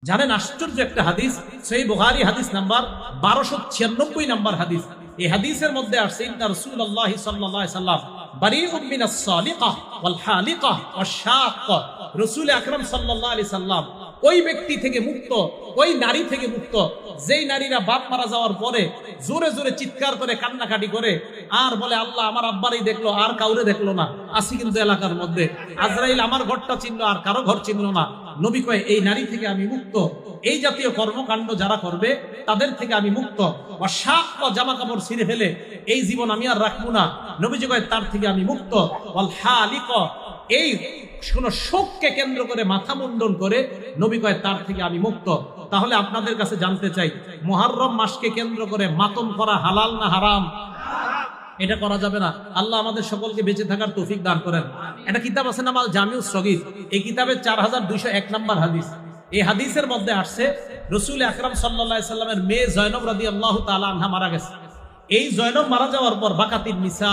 জানেন আশ্চর্য একটা হাদিস, সহিহ বুখারী হাদিস নাম্বার 1296 নাম্বার হাদিস। এই হাদিসের মধ্যে আসছে ইন্না রাসূলুল্লাহ সাল্লাল্লাহু আলাইহি সাল্লাম বারিউম মিনাস সালিকাহ ওয়াল হালিকাহ ওয়াশ শাক্কা। রাসূল আকরাম সাল্লাল্লাহু আলাইহি সাল্লাম ওই ব্যক্তি থেকে মুক্ত, ওই নারী থেকে মুক্ত যেই নারীরা বাপ মারা যাওয়ার পরে জোরে জোরে চিৎকার করে কান্নাকাটি করে আর বলে আল্লাহ আমার আব্বারই দেখলো আর কাউরে দেখলো না। আসি কিন্তু এলাকার মধ্যে আজরাইল আমার ঘরটা চিনলো আর কারো ঘর চিনলো না। নবী কয় এই নারী থেকে আমি মুক্ত, এই জাতীয় কর্মকাণ্ড যারা করবে তাদের থেকে আমি মুক্ত। জামা কাপড় ছিঁড়ে ফেলে এই জীবন আমি আর রাখবো না, নবীজি কয় তার থেকে আমি মুক্ত। এই কোন শোককে কেন্দ্র করে মাথা মুন্ডন করে নবী কয় তার থেকে আমি মুক্ত। তাহলে আপনাদের কাছে জানতে চাই, মুহররম মাসকে কেন্দ্র করে মাতম করা হালাল না হারাম? এটা করা যাবে না। আল্লাহ আমাদের সকলকে বেঁচে থাকার তৌফিক দান করেন। একটা কিতাব আছে নাম আল জামিউস সগীর, এই কিতাবে 4201 নম্বর হাদিস। এই হাদিসের মধ্যে আসছে রাসূল আকরাম সাল্লাল্লাহু আলাইহি সাল্লামের মেয়ে জয়নব রাদিয়াল্লাহু তাআলা আনহা মারা গেছে। এই জয়নব মারা যাওয়ার পর বাকাতিন নিসা,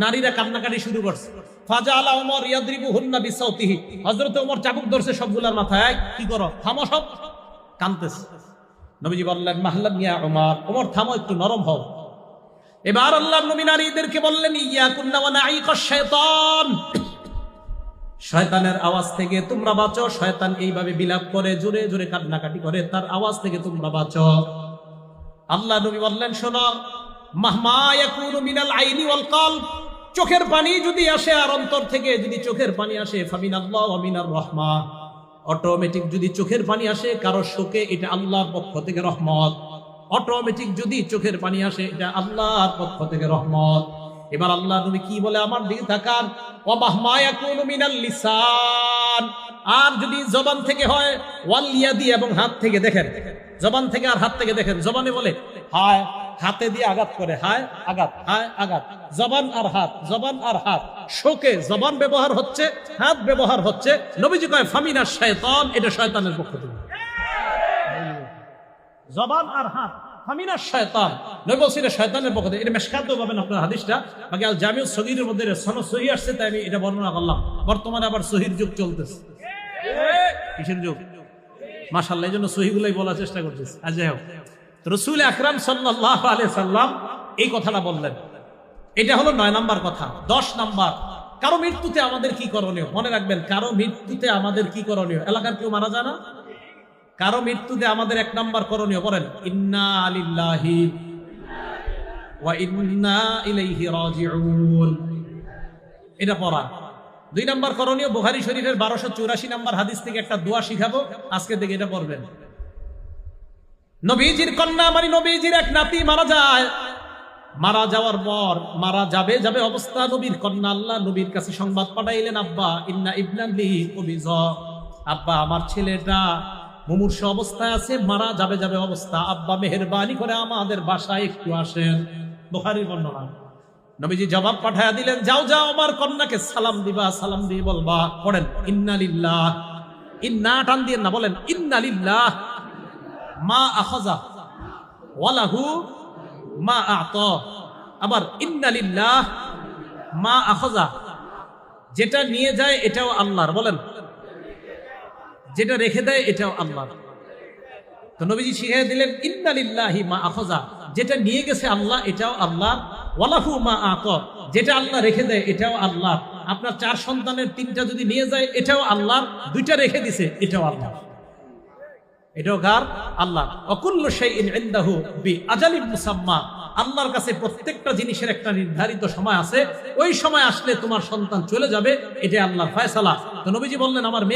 নারীরা কান্নাকাটি শুরু করছে। ফাজালা ওমর ইয়াদরিবুহুন্না বিসাউতিহি, হযরত ওমর চাবুক ধরছে সবগুলার মাথায়, কি করো থামো, সব কাঁদতেছে। নবীজি বললেন মাহলান ইয়া ওমর, ওমর থামো, একটু নরম হও। এবার আল্লাহর নবী নারীদেরকে বললেন ইয়াকুন্না ওয়া নাঈকাশ শাইতান, শয়তানের আওয়াজ থেকে তোমরা বাঁচো। শয়তান এইভাবে বিলাপ করে, জোরে জোরে কান্নাকাটি করে, তার আওয়াজ থেকে তোমরা বাঁচো। আল্লাহ নবী বললেন শোনো, মাহমা ইয়াকুনু মিনাল আইনি ওয়াল কলব, চোখের পানি যদি আসে আর অন্তর থেকে যদি চোখের পানি আসে, ফামিনাল্লাহ ওয়া মিনার রাহমা, অটোমেটিক যদি চোখের পানি আসে কারো শোকে, এটা আল্লাহর পক্ষ থেকে রহমত। অটোমেটিক যদি চোখের পানি আসে, এটা আল্লাহর পক্ষ থেকে রহমত। এবার আল্লাহ নবী কি বলে আমার দিকে তাকান, ওয়া মাহমা ইয়াকুনু মিনাল লিসান, আর যদি জবান থেকে হয়, ওয়াল ইয়াদি, এবং হাত থেকে দেখেন, জবান থেকে আর হাত থেকে দেখেন। জবানে বলে হায়, হাতে দিয়ে আঘাত করে, হায় আঘাত, হায় আঘাত, জবান আর হাত, জবান আর হাত। শোকে জবান ব্যবহার হচ্ছে, হাত ব্যবহার হচ্ছে। নবীজি কয় ফামিনাশ শাইতান, এটা শয়তানের পক্ষ থেকে। জবান আর হাত ফামিনাশ শাইতান, নবী বলছেন এটা শয়তানের পক্ষ থেকে। এটা মেশকাতেও পাবেন আপনার হাদিসটা, বাকি আল জামিউস সগীরের মধ্যে সনদ সহিহ আসছে, তাই আমি এটা বর্ণনা করলাম। বর্তমানে আবার সহির যুগ চলতেছে। কিসের যুগ? মাশাআল্লাহ, এই জন্য সহিগুলোই বলার চেষ্টা করতেছে। আজ যাই হোক, রাসূল আকরাম সাল্লাল্লাহু আলাইহি সাল্লাম এই কথাটা বললেন। এটা হলো 9 নাম্বার কথা। 10 নাম্বার, কারো মৃত্যুতে আমাদের কি করণীয়? মনে রাখবেন, কারো মৃত্যুতে আমাদের কি করণীয়? এলাকার কেউ মারা যায় না, কারো মৃত্যুতে আমাদের 1 নাম্বার করণীয়, বলেন ইন্না লিল্লাহি ওয়া ইন্না ইলাইহি রাজিউন, এটা পড়া। 2 নাম্বার করণীয়, বুখারী শরীফের 1284 নাম্বার হাদিস থেকে একটা দোয়া শিখাবো, আজকে থেকে এটা পড়বেন। নবীজির কন্যা মানে নবীজির এক নাতি মারা যায়। মারা যাওয়ার পর, মারা যাবে অবস্থা, নবীর কন্যা আল্লাহ নবীর কাছে সংবাদ পাঠাইলেন, আব্বা ইন্না ইবনালি কবিজ, আব্বা আমার ছেলেটা মুমূর্ষু অবস্থায় আছে, মারা যাবে অবস্থা, আব্বা মেহেরবানি করে আমাদের বাসায় একটু আসেন। বুখারীর বর্ণনা। নবীজি জবাব পাঠায়া দিলেন, যাও যাও আমার কন্যাকে সালাম দিবা, সালাম দিয়ে বলবা, পড়েন ইন্না লিল্লাহ, ইন্না টান দিয়ে না, বলেন ইন্না লিল্লাহ মা আখাযা ওয়া লাহু মা আ'তা, আবার ইন্না লিল্লাহ মা আখাযা, যেটা নিয়ে যায় এটাও আল্লাহর, বলেন যেটা রেখে দেয় এটাও আল্লাহর। তো নবীজি শিখিয়ে দিলেন ইন্না লিল্লাহি মা আখাযা, যেটা নিয়ে গেছে আল্লাহ এটাও আল্লাহর, ওয়া লাহু মা আ'তা, যেটা আল্লাহ রেখে দেয় এটাও আল্লাহ। আপনার 4 সন্তানের 3টা যদি নিয়ে যায় এটাও আল্লাহর, 2টা রেখে দিছে এটাও আল্লাহ, এটাও কার? আল্লাহ। অকুল্লু শাইইন ইনদাহু বিআজালিন মুসাম্মা, আল্লাহর কাছে প্রত্যেকটা জিনিসের একটা নির্ধারিত সময় আছে, ওই সময় আসলে তোমার সন্তান চলে যাবে, এটা আল্লাহর ফয়সালা। তো নবীজি বললেন আমার